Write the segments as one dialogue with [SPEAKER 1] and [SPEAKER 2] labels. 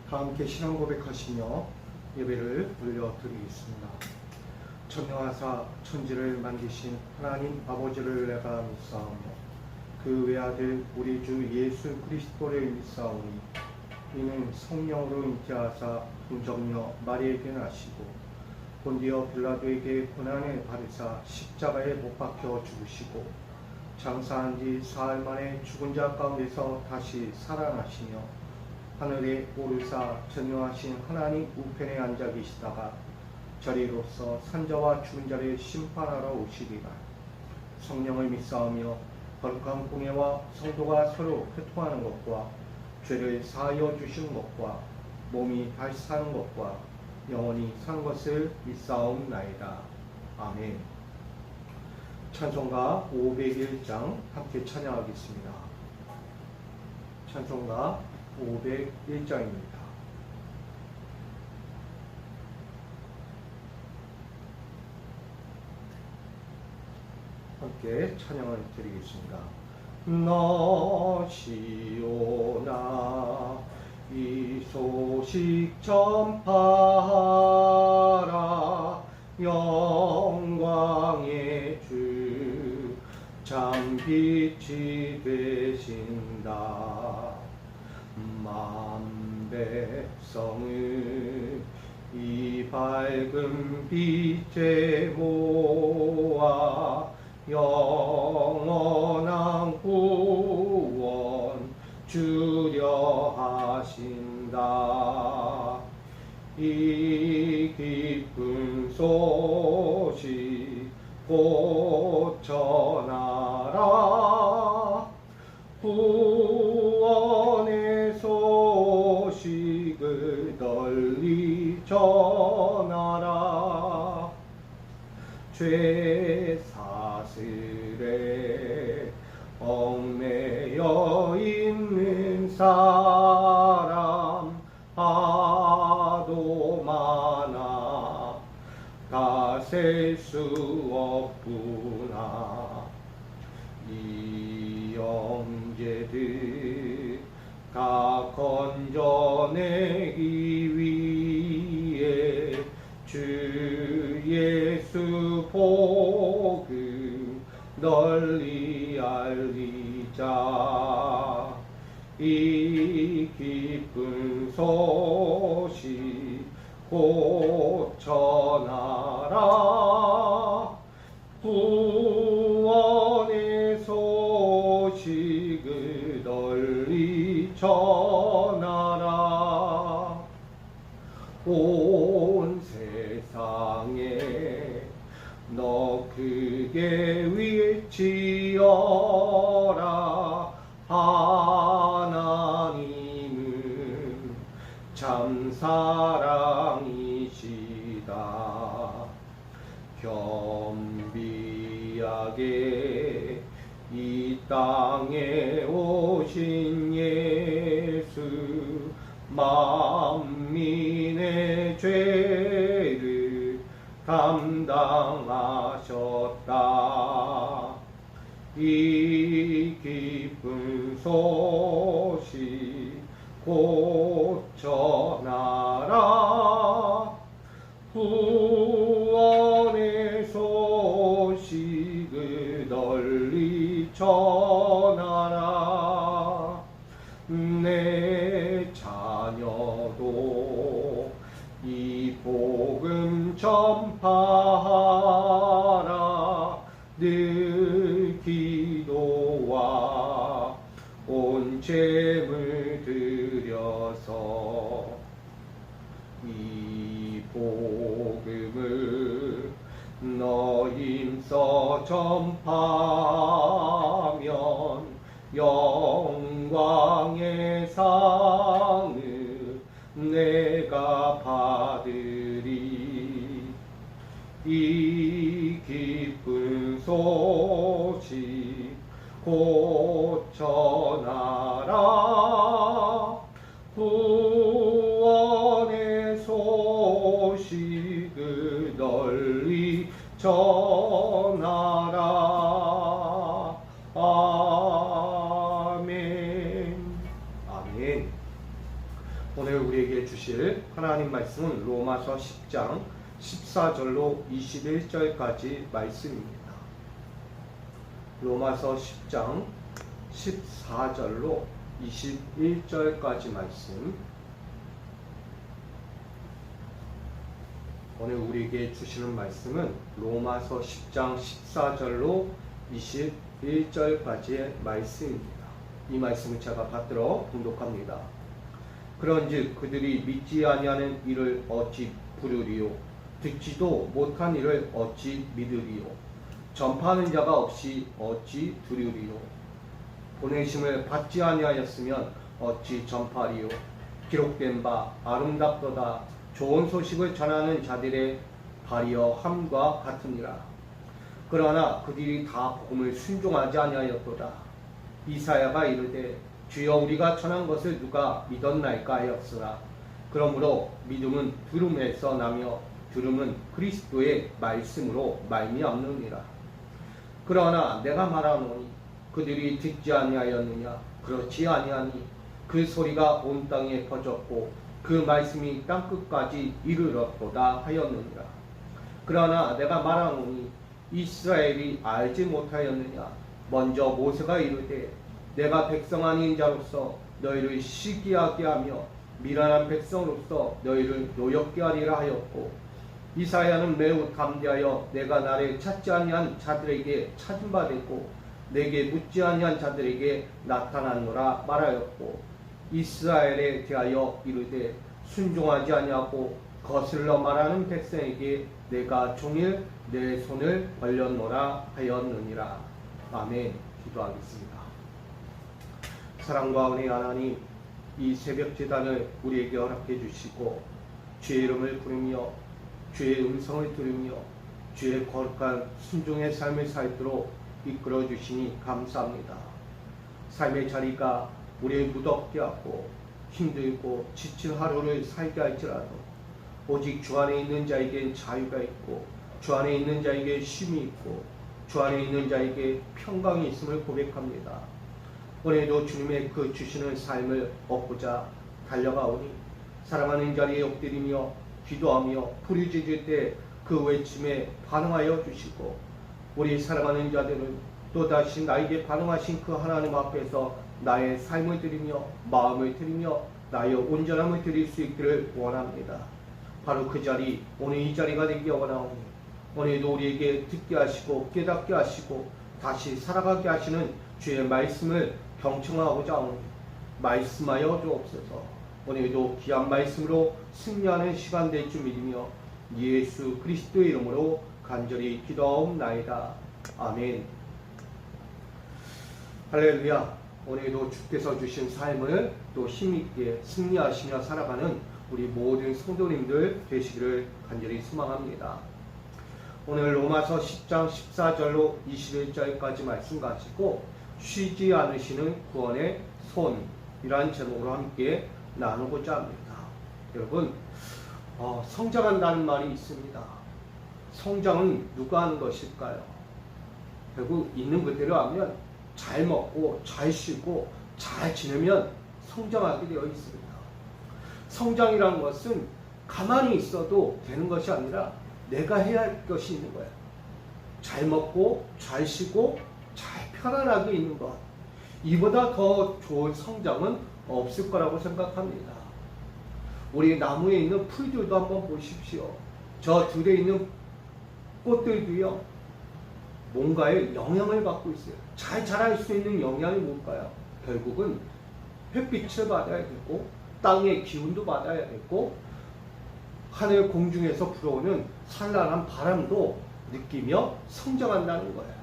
[SPEAKER 1] 다 함께 신앙 고백하시며 예배를 올려드리겠습니다. 전능하사 천지를 만드신 하나님 아버지를 내가 믿사오며 그 외아들 우리 주 예수 그리스도를 믿사오니 이는 성령으로 잉태하사 동정녀 마리에게 나시고 본디오 빌라도에게 고난을 받으사 십자가에 못 박혀 죽으시고 장사한 지 사흘 만에 죽은 자 가운데서 다시 살아나시며 하늘에 오르사 전능하신 하나님 우편에 앉아 계시다가 저리로서 산자와 죽은 자를 심판하러 오시리라. 성령을 믿사오며 거룩한 공예와 성도가 서로 회통하는 것과 죄를 사하여 주시는 것과 몸이 다시 사는 것과 영원히 사는 것을 믿사옵나이다. 아멘. 찬송가 501장 함께 찬양하겠습니다. 찬송가 501장입니다. 함께 찬양을 드리겠습니다. 너시오나 이 소식 전파하라. 영광의 주 참 빛이 되신다. 만 백성을 이 밝은 빛에 모아 영원한 구원 주려 하신다. 이 기쁜 소식 곧 전하라. 구원의 소식을 널리 전하라. 죄 사슬에 얽매여 있는 사람 하도 많아 다 셀 수 없구나. 이 형제들 다 건져내기 위해 주 예수 복음 널리 알리자. 이 기쁜 소식 곧 전하라. 구원의 소식을 널리 전하라. 온 세상에 너 크게 외치어라. 하나님은 참 사랑이시다. 겸비하게 이 땅에 오신 예수 만민의 죄를 감당하셨다. 이 기쁜 소식 곧 전하라. 구원의 소식을 널리 전하라. 내 자녀도 이 복음 전파하라. 늘 기도와 온 재물 드려서 이 복음을 너 힘써 전파하면 영광의 상을 내가 받으리. 이 기쁜 소식 곧 전하라. 구원의 소식을 널리 전하라. 아멘. 아멘. 오늘 우리에게 주실 하나님 말씀은 로마서 10장 14절로 21절까지 말씀입니다. 로마서 10장 14절로 21절까지 말씀. 오늘 우리에게 주시는 말씀은 로마서 10장 14절로 21절까지의 말씀입니다. 이 말씀을 제가 받들어 봉독합니다. 그런즉 그들이 믿지 아니하는 일을 어찌 부르리요? 듣지도 못한 일을 어찌 믿으리요? 전파하는 자가 없이 어찌 들으리요? 보내심을 받지 아니하였으면 어찌 전파리요? 기록된 바 아름답도다 좋은 소식을 전하는 자들의 발이여 함과 같으니라. 그러나 그들이 다 복음을 순종하지 아니하였도다. 이사야가 이르되 주여 우리가 전한 것을 누가 믿었나이까 하였으나 그러므로 믿음은 들음에서 나며 들음은 그리스도의 말씀으로 말미암느니라. 그러나 내가 말하노니 그들이 듣지 아니하였느냐? 그렇지 아니하니 그 소리가 온 땅에 퍼졌고 그 말씀이 땅끝까지 이르렀도다 하였느니라. 그러나 내가 말하노니 이스라엘이 알지 못하였느냐? 먼저 모세가 이르되 내가 백성 아닌 자로서 너희를 시기하게 하며 미련한 백성으로서 너희를 노엽게 하리라 하였고 이사야는 매우 담대하여 내가 나를 찾지 아니한 자들에게 찾은 바 됐고 내게 묻지 아니한 자들에게 나타났노라 말하였고 이스라엘에 대하여 이르되 순종하지 아니하고 거슬러 말하는 백성에게 내가 종일 내 손을 벌렸노라 하였느니라. 아멘. 기도하겠습니다. 사랑과 은혜 하나님, 이 새벽 제단을 우리에게 허락해 주시고 주의 이름을 부르며 주의 음성을 들으며 주의 거룩한 순종의 삶을 살도록 이끌어 주시니 감사합니다. 삶의 자리가 우리의 무덥게 하고 힘들고 지친 하루를 살게 할지라도 오직 주 안에 있는 자에겐 자유가 있고 주 안에 있는 자에게 쉼이 있고 주 안에 있는 자에게 평강이 있음을 고백합니다. 오늘도 주님의 그 주시는 삶을 얻고자 달려가오니 사랑하는 자리에 엎드리며 기도하며 부르짖을 때 그 외침에 반응하여 주시고 우리 사랑하는 자들은 또다시 나에게 반응하신 그 하나님 앞에서 나의 삶을 드리며 마음을 드리며 나의 온전함을 드릴 수 있기를 원합니다. 바로 그 자리, 오늘 이 자리가 되기 원하오니 오늘도 우리에게 듣게 하시고 깨닫게 하시고 다시 살아가게 하시는 주의 말씀을 경청하고자 하오니 말씀하여 주옵소서. 오늘도 귀한 말씀으로 승리하는 시간 될 줄 믿으며 예수 그리스도의 이름으로 간절히 기도하옵나이다. 아멘. 할렐루야. 오늘도 주께서 주신 삶을 또 힘있게 승리하시며 살아가는 우리 모든 성도님들 되시기를 간절히 소망합니다. 오늘 로마서 10장 14절로 21절까지 말씀 가지고 쉬지 않으시는 구원의 손이라는 제목으로 함께 나누고자 합니다. 여러분, 성장한다는 말이 있습니다. 성장은 누가 하는 것일까요? 결국 있는 그대로 하면 잘 먹고 잘 쉬고 잘 지내면 성장하게 되어 있습니다. 성장이라는 것은 가만히 있어도 되는 것이 아니라 내가 해야 할 것이 있는 거예요. 잘 먹고 잘 쉬고 잘 편안하게 있는 것. 이보다 더 좋은 성장은 없을 거라고 생각합니다. 우리 나무에 있는 풀들도 한번 보십시오. 저 들에 있는 꽃들도요, 뭔가의 영향을 받고 있어요. 잘 자랄 수 있는 영향이 뭘까요? 결국은 햇빛을 받아야 되고 땅의 기운도 받아야 되고 하늘 공중에서 불어오는 찬란한 바람도 느끼며 성장한다는 거예요.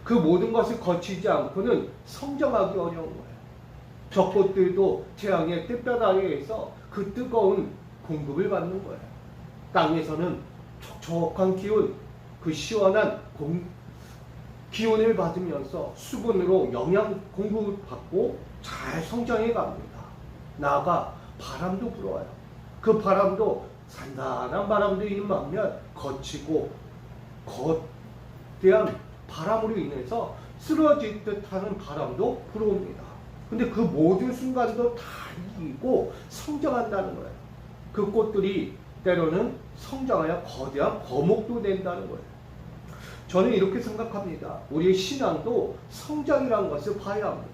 [SPEAKER 1] 그 모든 것을 거치지 않고는 성장하기 어려운 거예요. 저 꽃들도 태양의 햇볕 아래에서 그 뜨거운 공급을 받는 거예요. 땅에서는 촉촉한 기운, 그 시원한 기운을 받으면서 수분으로 영양 공급을 받고 잘 성장해 갑니다. 나아가 바람도 불어와요. 그 바람도 산단한 바람도 있는 반면 거치고 거대한 바람으로 인해서 쓰러질 듯하는 바람도 불어옵니다. 근데 그 모든 순간도 다 이기고 성장한다는 거예요. 그 꽃들이 때로는 성장하여 거대한 거목도 된다는 거예요. 저는 이렇게 생각합니다. 우리의 신앙도 성장이라는 것을 봐야 합니다.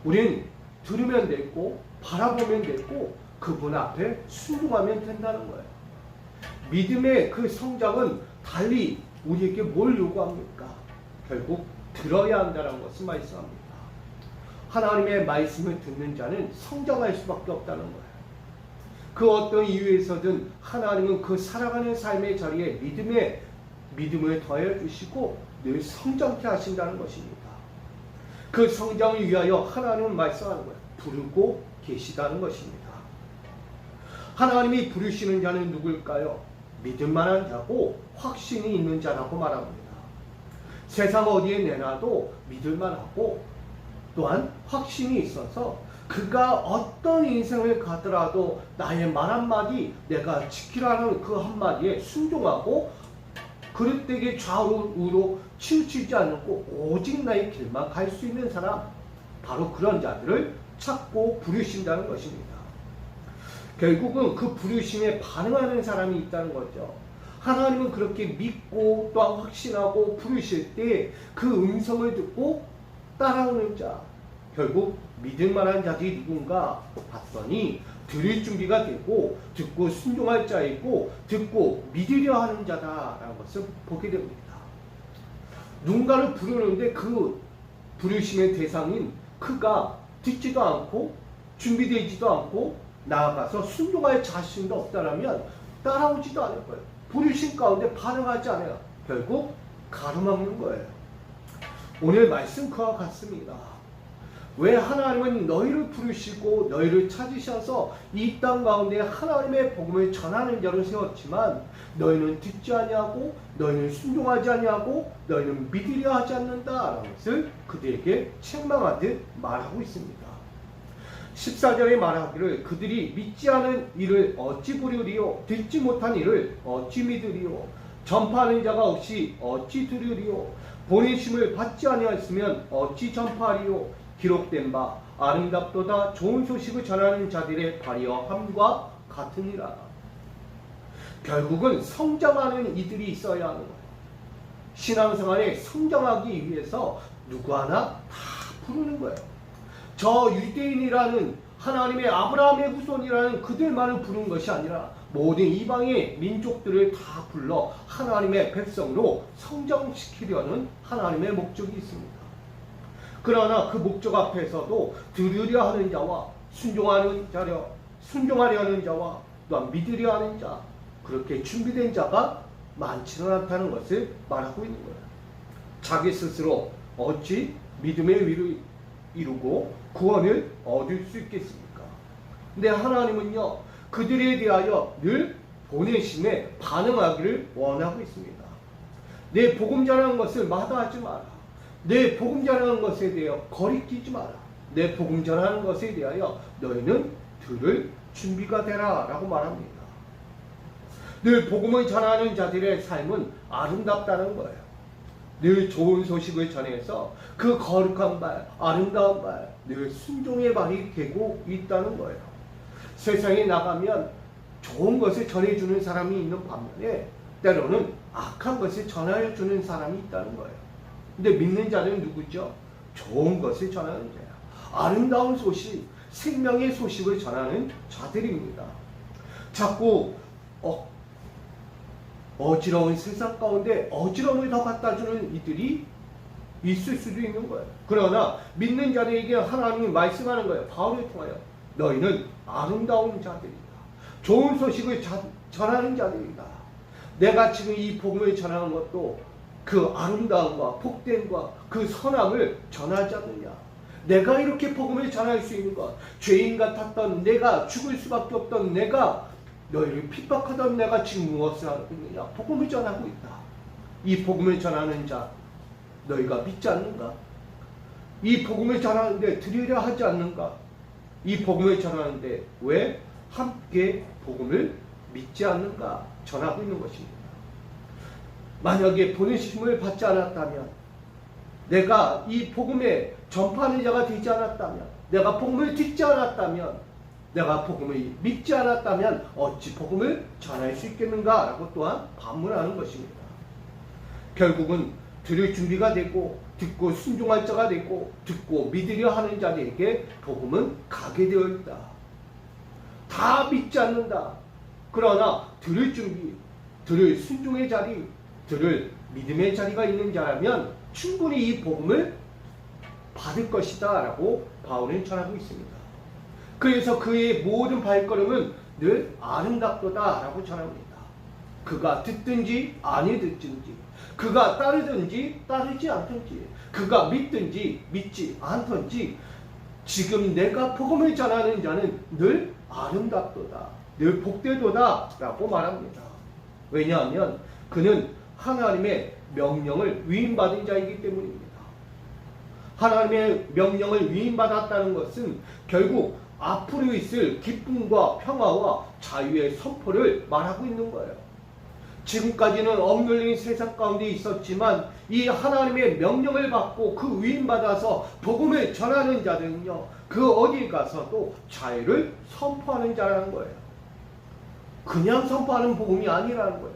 [SPEAKER 1] 우리는 들으면 됐고 바라보면 됐고 그분 앞에 순종하면 된다는 거예요. 믿음의 그 성장은 달리 우리에게 뭘 요구합니까? 결국 들어야 한다는 것을 말씀합니다. 하나님의 말씀을 듣는 자는 성장할 수밖에 없다는 거예요. 그 어떤 이유에서든 하나님은 그 살아가는 삶의 자리에 믿음을 더해 주시고 늘 성장케 하신다는 것입니다. 그 성장을 위하여 하나님은 말씀하는 거예요. 부르고 계시다는 것입니다. 하나님이 부르시는 자는 누굴까요? 믿을만한 자고 확신이 있는 자라고 말합니다. 세상 어디에 내놔도 믿을만하고 또한 확신이 있어서 그가 어떤 인생을 가더라도 나의 말 한마디 내가 지키라는 그 한마디에 순종하고 그릇되게 좌우로 우로 치우치지 않고 오직 나의 길만 갈 수 있는 사람, 바로 그런 자들을 찾고 부르신다는 것입니다. 결국은 그 부르심에 반응하는 사람이 있다는 거죠. 하나님은 그렇게 믿고 또한 확신하고 부르실 때 그 음성을 듣고 따라오는 자, 결국 믿을 만한 자들이 누군가 봤더니 들을 준비가 되고 듣고 순종할 자이고 듣고 믿으려 하는 자다라는 것을 보게 됩니다. 누군가를 부르는데 그 부르심의 대상인 그가 듣지도 않고 준비되지도 않고 나아가서 순종할 자신도 없다라면 따라오지도 않을 거예요. 부르심 가운데 반응하지 않아요. 결국 가로막는 거예요. 오늘 말씀 그와 같습니다. 왜 하나님은 너희를 부르시고 너희를 찾으셔서 이 땅 가운데 하나님의 복음을 전하는 자로 세웠지만 너희는 듣지 아니하고 너희는 순종하지 아니하고 너희는 믿으려 하지 않는다라는 것을 그들에게 책망하듯 말하고 있습니다. 14절에 말하기를 그들이 믿지 않은 일을 어찌 부르리요 듣지 못한 일을 어찌 믿으리요 전파하는 자가 없이 어찌 들으리요 보내심을 받지 아니하였으면 어찌 전파하리요 기록된 바 아름답도다 좋은 소식을 전하는 자들의 발휘함과 같으니라. 결국은 성장하는 이들이 있어야 하는 거예요. 신앙생활에 성장하기 위해서 누구 하나 다 부르는 거예요. 저 유대인이라는 하나님의 아브라함의 후손이라는 그들만을 부르는 것이 아니라 모든 이방의 민족들을 다 불러 하나님의 백성으로 성장시키려는 하나님의 목적이 있습니다. 그러나 그 목적 앞에서도 들으려 하는 자와 순종하려 하는 자와 또한 믿으려 하는 자, 그렇게 준비된 자가 많지는 않다는 것을 말하고 있는 거예요. 자기 스스로 어찌 믿음의 위를 이루고 구원을 얻을 수 있겠습니까? 근데 하나님은요, 그들에 대하여 늘 보내심에 반응하기를 원하고 있습니다. 내 복음 전하는 것을 마다하지 마라. 내 복음 전하는 것에 대하여 거리끼지 마라. 내 복음 전하는 것에 대하여 너희는 들을 준비가 되라 라고 말합니다. 늘 복음을 전하는 자들의 삶은 아름답다는 거예요. 늘 좋은 소식을 전해서 그 거룩한 발, 아름다운 발, 늘 순종의 발이 되고 있다는 거예요. 세상에 나가면 좋은 것을 전해주는 사람이 있는 반면에 때로는 악한 것을 전해주는 사람이 있다는 거예요. 근데 믿는 자는 누구죠? 좋은 것을 전하는 자예요. 아름다운 소식, 생명의 소식을 전하는 자들입니다. 자꾸 어지러운 세상 가운데 어지러움을 더 갖다 주는 이들이 있을 수도 있는 거예요. 그러나 믿는 자들에게 하나님이 말씀하는 거예요. 바울을 통하여 너희는 아름다운 자들이다. 좋은 소식을 전하는 자들이다. 내가 지금 이 복음을 전하는 것도 그 아름다움과 복됨과 그 선함을 전하지 않느냐. 내가 이렇게 복음을 전할 수 있는 것, 죄인 같았던 내가, 죽을 수밖에 없던 내가, 너희를 핍박하던 내가 지금 무엇을 하고 있느냐? 복음을 전하고 있다. 이 복음을 전하는 자 너희가 믿지 않는가? 이 복음을 전하는데 들으려 하지 않는가? 이 복음을 전하는데 왜 함께 복음을 믿지 않는가? 전하고 있는 것입니다. 만약에 보내심을 받지 않았다면, 내가 이 복음에 전파하는 자가 되지 않았다면, 내가 복음을 듣지 않았다면, 내가 복음을 믿지 않았다면 어찌 복음을 전할 수 있겠는가? 라고 또한 반문하는 것입니다. 결국은 들을 준비가 되고 듣고 순종할 자가 되고 듣고 믿으려 하는 자들에게 복음은 가게 되어 있다. 다 믿지 않는다. 그러나 들을 준비, 들을 순종의 자리, 들을 믿음의 자리가 있는 자라면 충분히 이 복음을 받을 것이다 라고 바울은 전하고 있습니다. 그래서 그의 모든 발걸음은 늘 아름답도다 라고 전합니다. 그가 듣든지 아니 듣든지, 그가 따르든지 따르지 않든지, 그가 믿든지 믿지 않든지 지금 내가 복음을 전하는 자는 늘 아름답도다, 늘 복되도다 라고 말합니다. 왜냐하면 그는 하나님의 명령을 위임받은 자이기 때문입니다. 하나님의 명령을 위임받았다는 것은 결국 앞으로 있을 기쁨과 평화와 자유의 선포를 말하고 있는 거예요. 지금까지는 억눌린 세상 가운데 있었지만 이 하나님의 명령을 받고 그 위임받아서 복음을 전하는 자들은요, 그 어디에 가서도 자유를 선포하는 자라는 거예요. 그냥 선포하는 복음이 아니라는 거예요.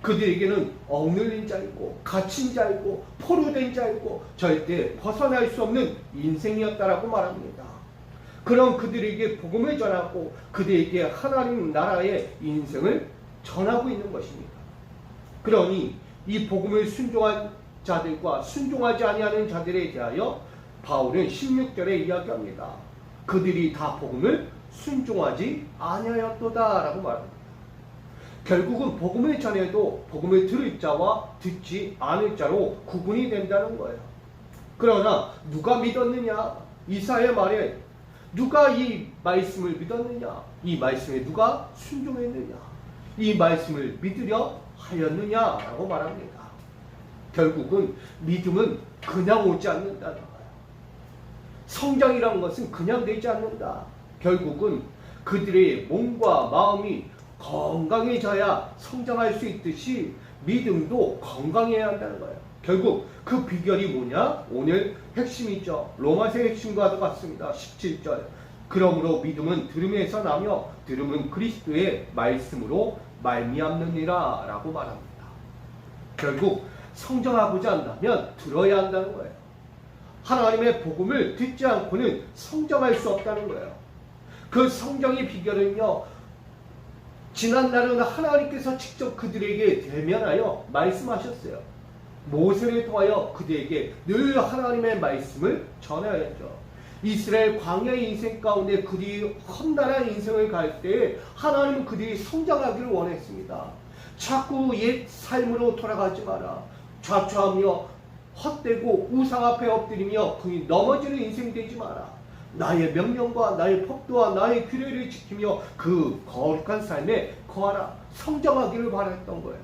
[SPEAKER 1] 그들에게는 억눌린 자이고 갇힌 자이고 포로된 자이고 절대 벗어날 수 없는 인생이었다라고 말합니다. 그럼 그들에게 복음을 전하고 그들에게 하나님 나라의 인생을 전하고 있는 것입니다. 그러니 이 복음을 순종한 자들과 순종하지 아니하는 자들에 대하여 바울은 16절에 이야기합니다. 그들이 다 복음을 순종하지 아니하였도다 라고 말합니다. 결국은 복음을 전해도 복음을 들을 자와 듣지 않을 자로 구분이 된다는 거예요. 그러나 누가 믿었느냐? 이사야의 말에 누가 이 말씀을 믿었느냐? 이 말씀에 누가 순종했느냐? 이 말씀을 믿으려 하였느냐라고 말합니다. 결국은 믿음은 그냥 오지 않는다는 거예요. 성장이라는 것은 그냥 되지 않는다. 결국은 그들의 몸과 마음이 건강해져야 성장할 수 있듯이 믿음도 건강해야 한다는 거예요. 결국 그 비결이 뭐냐? 오늘 핵심이죠. 로마서의 핵심과도 같습니다. 17절. 그러므로 믿음은 들음에서 나며 들음은 그리스도의 말씀으로 말미암느니라 라고 말합니다. 결국 성장하고자 한다면 들어야 한다는 거예요. 하나님의 복음을 듣지 않고는 성장할 수 없다는 거예요. 그 성장의 비결은요, 지난날은 하나님께서 직접 그들에게 대면하여 말씀하셨어요. 모세를 통하여 그들에게 늘 하나님의 말씀을 전하였죠. 이스라엘 광야의 인생 가운데 그들이 험난한 인생을 갈 때 하나님은 그들이 성장하기를 원했습니다. 자꾸 옛 삶으로 돌아가지 마라. 좌초하며 헛되고 우상 앞에 엎드리며 그이 넘어지는 인생이 되지 마라. 나의 명령과 나의 법도와 나의 규례를 지키며 그 거룩한 삶에 거하라. 성장하기를 바랐던 거예요.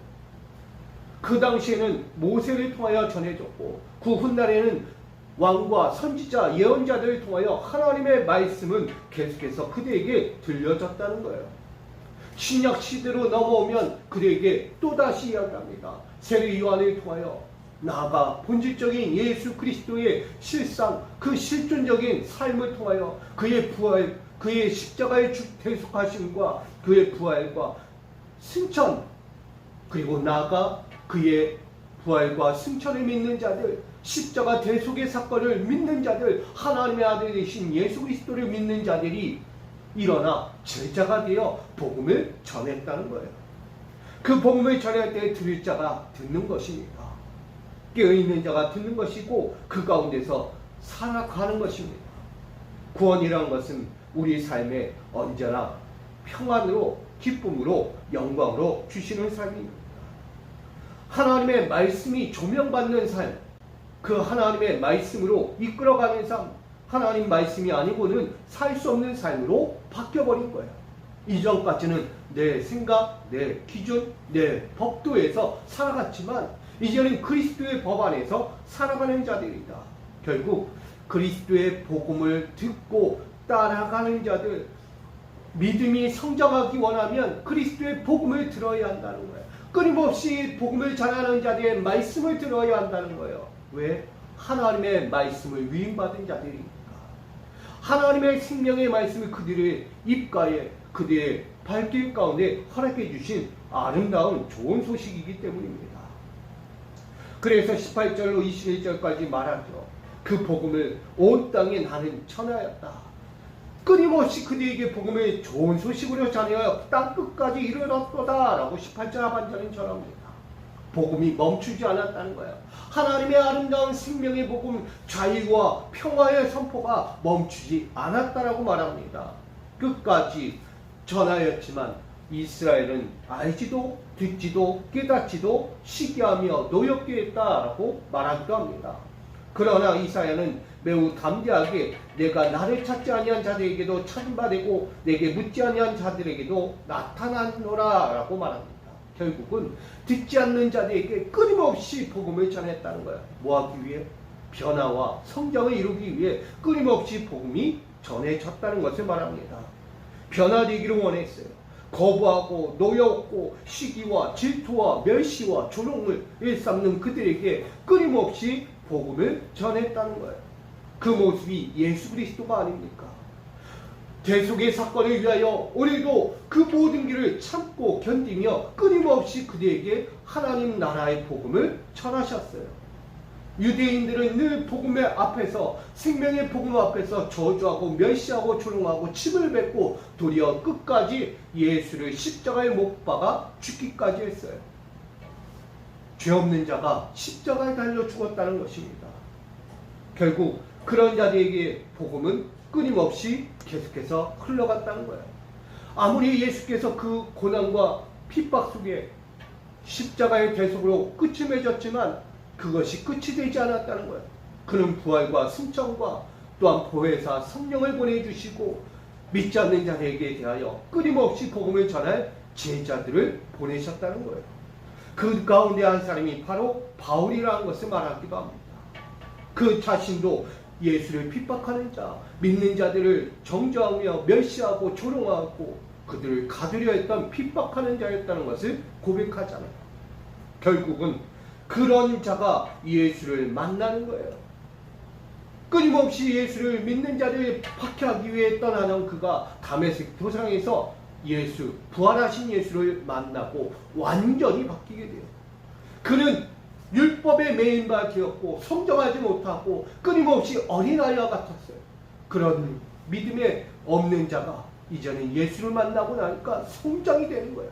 [SPEAKER 1] 그 당시에는 모세를 통하여 전해졌고 그 훗날에는 왕과 선지자, 예언자들을 통하여 하나님의 말씀은 계속해서 그들에게 들려졌다는 거예요. 신약 시대로 넘어오면 그들에게 또다시 이야기합니다. 세례 요한을 통하여 나아가 본질적인 예수 그리스도의 실상, 그 실존적인 삶을 통하여 그의 부활, 그의 십자가의 대속하심과 그의 부활과 승천, 그리고 나아가 그의 부활과 승천을 믿는 자들, 십자가 대속의 사건을 믿는 자들, 하나님의 아들 되신 예수 그리스도를 믿는 자들이 일어나 제자가 되어 복음을 전했다는 거예요. 그 복음을 전할 때 들을 자가 듣는 것입니다. 깨어있는 자가 듣는 것이고 그 가운데서 살아가는 것입니다. 구원이라는 것은 우리 삶에 언제나 평안으로, 기쁨으로, 영광으로 주시는 삶입니다. 하나님의 말씀이 조명받는 삶, 그 하나님의 말씀으로 이끌어가는 삶, 하나님 말씀이 아니고는 살 수 없는 삶으로 바뀌어버린 거예요. 이전까지는 내 생각, 내 기준, 내 법도에서 살아갔지만 이제는 그리스도의 법 안에서 살아가는 자들이다. 결국 그리스도의 복음을 듣고 따라가는 자들, 믿음이 성장하기 원하면 그리스도의 복음을 들어야 한다는 거예요. 끊임없이 복음을 전하는 자들의 말씀을 들어야 한다는 거예요. 왜? 하나님의 말씀을 위임받은 자들입니까? 하나님의 생명의 말씀을 그들의 입가에 그들의 발길 가운데 허락해 주신 아름다운 좋은 소식이기 때문입니다. 그래서 18절로 21절까지 말하죠. 그 복음을 온 땅에 나는 전하였다. 끊임없이 그들에게 복음을 좋은 소식으로 전하여 땅 끝까지 이르렀도다 라고 18절 하반절은 전합니다. 복음이 멈추지 않았다는 거예요. 하나님의 아름다운 생명의 복음, 자유와 평화의 선포가 멈추지 않았다라고 말합니다. 끝까지 전하였지만 이스라엘은 알지도 듣지도 깨닫지도 시기하며 노엽게 했다라고 말하기도 합니다. 그러나 이사야는 매우 담대하게 내가 나를 찾지 아니한 자들에게도 찾음받고 내게 묻지 아니한 자들에게도 나타나노라 라고 말합니다. 결국은 듣지 않는 자들에게 끊임없이 복음을 전했다는 거예요. 뭐하기 위해? 변화와 성장을 이루기 위해 끊임없이 복음이 전해졌다는 것을 말합니다. 변화되기를 원했어요. 거부하고 노여웠고 시기와 질투와 멸시와 조롱을 일삼는 그들에게 끊임없이 복음을 전했다는 거예요. 그 모습이 예수 그리스도가 아닙니까? 대속의 사건을 위하여 오늘도 그 모든 길을 참고 견디며 끊임없이 그들에게 하나님 나라의 복음을 전하셨어요. 유대인들은 늘 복음의 앞에서 생명의 복음 앞에서 저주하고 멸시하고 조롱하고 침을 뱉고 도리어 끝까지 예수를 십자가에 못 박아 죽기까지 했어요. 죄 없는 자가 십자가에 달려 죽었다는 것입니다. 결국 그런 자들에게 복음은 끊임없이 계속해서 흘러갔다는 거예요. 아무리 예수께서 그 고난과 핍박 속에 십자가의 대속으로 끝이 맺었지만 그것이 끝이 되지 않았다는 거예요. 그는 부활과 승천과 또한 보혜사 성령을 보내주시고 믿지 않는 자들에게 대하여 끊임없이 복음을 전할 제자들을 보내셨다는 거예요. 그 가운데 한 사람이 바로 바울이라는 것을 말하기도 합니다. 그 자신도 예수를 핍박하는 자, 믿는 자들을 정죄하며 멸시하고 조롱하고 그들을 가두려 했던 핍박하는 자였다는 것을 고백하잖아요. 결국은 그런 자가 예수를 만나는 거예요. 끊임없이 예수를 믿는 자를 박해하기 위해 떠나는 그가 다메섹 도상에서 예수, 부활하신 예수를 만나고 완전히 바뀌게 돼요. 그는 율법에 매인바 되었고 성장하지 못하고 끊임없이 어린아이와 같았어요. 그런 믿음에 없는 자가 이제는 예수를 만나고 나니까 성장이 되는 거예요.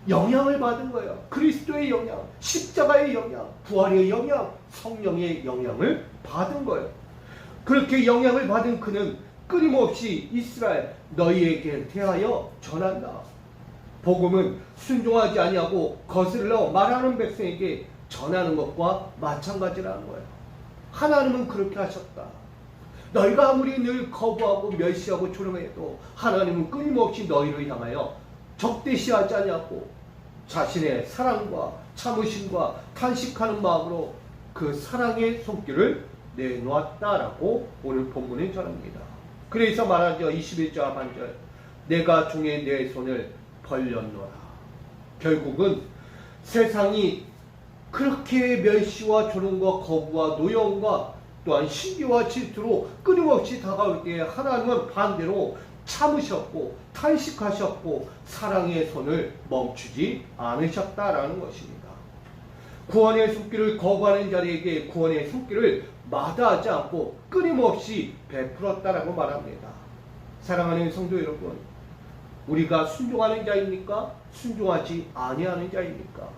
[SPEAKER 1] 영향을 받은 거예요. 그리스도의 영향, 십자가의 영향, 부활의 영향, 성령의 영향을 받은 거예요. 그렇게 영향을 받은 그는 끊임없이 이스라엘 너희에게 대하여 전한다. 복음은 순종하지 아니하고 거슬러 말하는 백성에게 전하는 것과 마찬가지라는 거예요. 하나님은 그렇게 하셨다. 너희가 아무리 늘 거부하고 멸시하고 조롱해도 하나님은 끊임없이 너희를 향하여 적대시하지 아니하고 자신의 사랑과 참으심과 탄식하는 마음으로 그 사랑의 손길을 내놓았다라고 오늘 본문에 전합니다. 그래서 말하죠. 21절 하반절 내가 종의 내 손을 벌렸노라. 결국은 세상이 그렇게 멸시와 조롱과 거부와 노여움과 또한 시기와 질투로 끊임없이 다가올 때에 하나님은 반대로 참으셨고 탄식하셨고 사랑의 손을 멈추지 않으셨다라는 것입니다. 구원의 손길을 거부하는 자에게 구원의 손길을 마다하지 않고 끊임없이 베풀었다라고 말합니다. 사랑하는 성도 여러분, 우리가 순종하는 자입니까? 순종하지 아니하는 자입니까?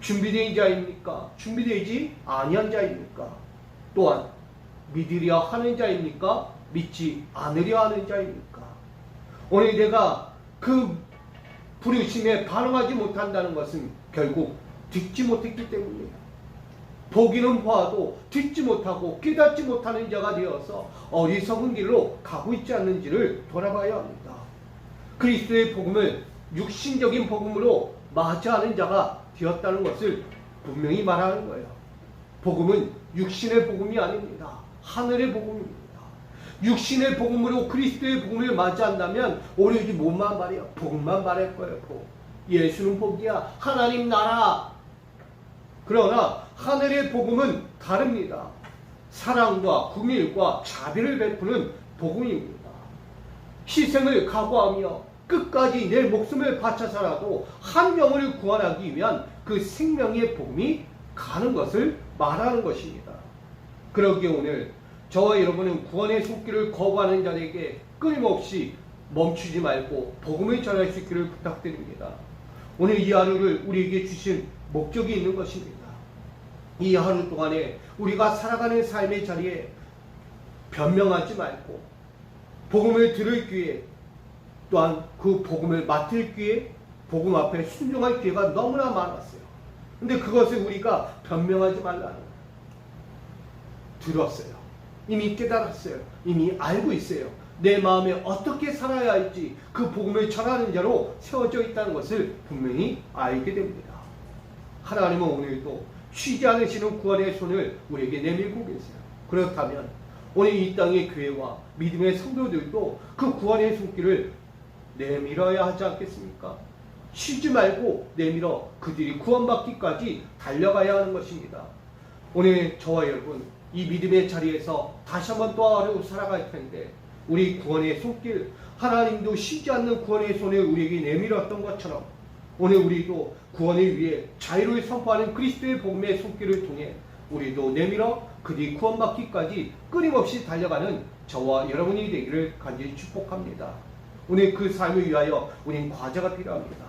[SPEAKER 1] 준비된 자입니까? 준비되지 아니한 자입니까? 또한 믿으려 하는 자입니까? 믿지 않으려 하는 자입니까? 오늘 내가 그 부르심에 반응하지 못한다는 것은 결국 듣지 못했기 때문이에요. 보기는 보아도 듣지 못하고 깨닫지 못하는 자가 되어서 어리석은 길로 가고 있지 않는지를 돌아봐야 합니다. 그리스도의 복음을 육신적인 복음으로 맞이하는 자가 되었다는 것을 분명히 말하는 거예요. 복음은 육신의 복음이 아닙니다. 하늘의 복음입니다. 육신의 복음으로 그리스도의 복음을 맞이한다면 오로지 뭐만 말해요? 복음만 말할 거예요. 복. 예수는 복이야. 하나님 나라. 그러나 하늘의 복음은 다릅니다.
[SPEAKER 2] 사랑과 긍휼과 자비를 베푸는 복음입니다. 희생을 각오하며 끝까지 내 목숨을 바쳐서라도 한 영혼을 구원하기 위한 그 생명의 복음이 가는 것을 말하는 것입니다. 그러기에 오늘 저와 여러분은 구원의 손길을 거부하는 자에게 끊임없이 멈추지 말고 복음을 전할 수 있기를 부탁드립니다. 오늘 이 하루를 우리에게 주신 목적이 있는 것입니다. 이 하루 동안에 우리가 살아가는 삶의 자리에 변명하지 말고 복음을 들을 기회, 또한 그 복음을 맡을 기회, 복음 앞에 순종할 기회가 너무나 많았어요. 근데 그것을 우리가 변명하지 말라는 거예요. 들었어요. 이미 깨달았어요. 이미 알고 있어요. 내 마음에 어떻게 살아야 할지 그 복음을 전하는 자로 세워져 있다는 것을 분명히 알게 됩니다. 하나님은 오늘도 쉬지 않으시는 구원의 손을 우리에게 내밀고 계세요. 그렇다면 오늘 이 땅의 교회와 믿음의 성도들도 그 구원의 손길을 내밀어야 하지 않겠습니까? 쉬지 말고 내밀어 그들이 구원받기까지 달려가야 하는 것입니다. 오늘 저와 여러분 이 믿음의 자리에서 다시 한번 또 하루 살아갈 텐데 우리 구원의 손길, 하나님도 쉬지 않는 구원의 손을 우리에게 내밀었던 것처럼 오늘 우리도 구원을 위해 자유를 선포하는 그리스도의 복음의 손길을 통해 우리도 내밀어 그들이 구원받기까지 끊임없이 달려가는 저와 여러분이 되기를 간절히 축복합니다. 오늘 그 삶을 위하여 우리는 과제가 필요합니다.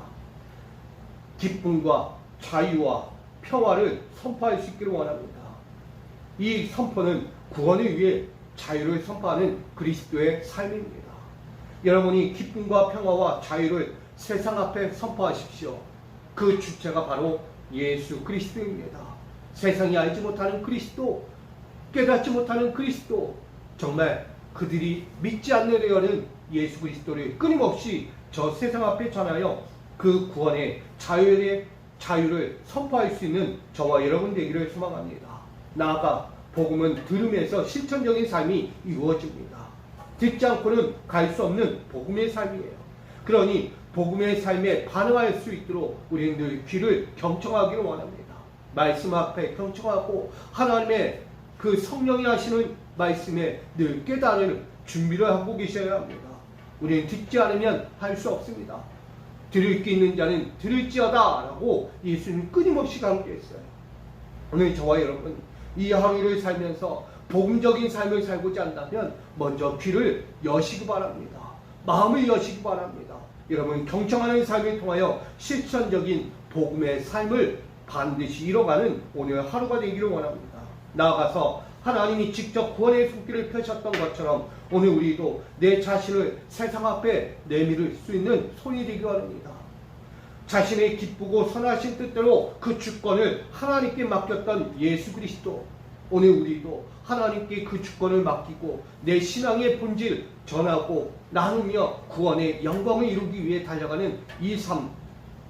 [SPEAKER 2] 기쁨과 자유와 평화를 선포할 수 있기를 원합니다. 이 선포는 구원을 위해 자유를 선포하는 그리스도의 삶입니다. 여러분이 기쁨과 평화와 자유를 세상 앞에 선포하십시오. 그 주체가 바로 예수 그리스도입니다. 세상이 알지 못하는 그리스도, 깨닫지 못하는 그리스도, 정말 그들이 믿지 않으려는 예수 그리스도를 끊임없이 저 세상 앞에 전하여 그 구원의 자유를 선포할 수 있는 저와 여러분 되기를 소망합니다. 나아가 복음은 들음에서 실천적인 삶이 이루어집니다. 듣지 않고는 갈 수 없는 복음의 삶이에요. 그러니 복음의 삶에 반응할 수 있도록 우리는 늘 귀를 경청하기를 원합니다. 말씀 앞에 경청하고 하나님의 그 성령이 하시는 말씀에 늘 깨달을 준비를 하고 계셔야 합니다. 우리는 듣지 않으면 할 수 없습니다. 들을 게 있는 자는 들을지어다 라고 예수님 끊임없이 강조했어요. 오늘 저와 여러분 이 하루를 살면서 복음적인 삶을 살고자 한다면 먼저 귀를 여시기 바랍니다. 마음을 여시기 바랍니다. 여러분 경청하는 삶을 통하여 실천적인 복음의 삶을 반드시 이뤄가는 오늘 하루가 되기를 원합니다. 나아가서 하나님이 직접 구원의 손길을 펴셨던 것처럼 오늘 우리도 내 자신을 세상 앞에 내밀을 수 있는 손이 되기 바랍니다. 자신의 기쁘고 선하신 뜻대로 그 주권을 하나님께 맡겼던 예수 그리스도, 오늘 우리도 하나님께 그 주권을 맡기고 내 신앙의 본질 전하고 나누며 구원의 영광을 이루기 위해 달려가는 이 삶,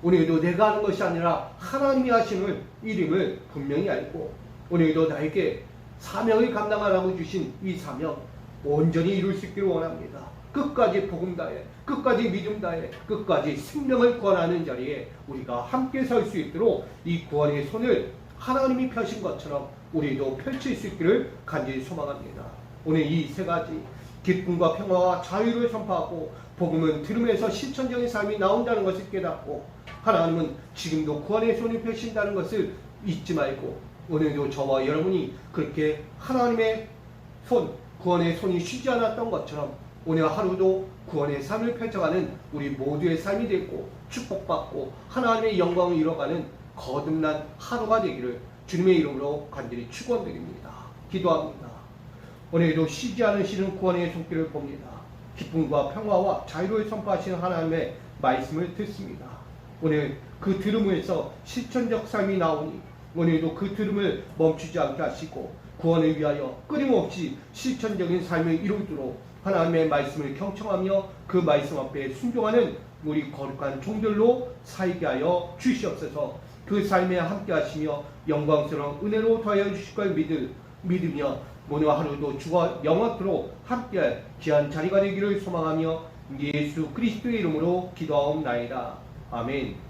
[SPEAKER 2] 오늘도 내가 하는 것이 아니라 하나님이 하시는 일임을 분명히 알고 오늘도 나에게 사명을 감당하라고 주신 이 사명 온전히 이룰 수 있기를 원합니다. 끝까지 복음 다해, 끝까지 믿음 다해, 끝까지 생명을 구원하는 자리에 우리가 함께 설 수 있도록 이 구원의 손을 하나님이 펴신 것처럼 우리도 펼칠 수 있기를 간절히 소망합니다. 오늘 이 세 가지 기쁨과 평화와 자유를 선포하고 복음은 들음에서 실천적인 삶이 나온다는 것을 깨닫고 하나님은 지금도 구원의 손을 펴신다는 것을 잊지 말고 오늘도 저와 여러분이 그렇게 하나님의 손, 구원의 손이 쉬지 않았던 것처럼 오늘 하루도 구원의 삶을 펼쳐가는 우리 모두의 삶이 되고 축복받고 하나님의 영광을 이뤄가는 거듭난 하루가 되기를 주님의 이름으로 간절히 축원드립니다. 기도합니다. 오늘도 쉬지 않으시는 구원의 손길을 봅니다. 기쁨과 평화와 자유를 선포하시는 하나님의 말씀을 듣습니다. 오늘 그 들음에서 실천적 삶이 나오니 오늘도 그 들음을 멈추지 않게 하시고 구원을 위하여 끊임없이 실천적인 삶을 이루도록 하나님의 말씀을 경청하며 그 말씀 앞에 순종하는 우리 거룩한 종들로 살게 하여 주시옵소서. 그 삶에 함께 하시며 영광스러운 은혜로 더하여 주실 걸 믿으며 오늘 하루도 주와 영원토록 함께할 귀한 자리가 되기를 소망하며 예수 그리스도의 이름으로 기도하옵나이다. 아멘.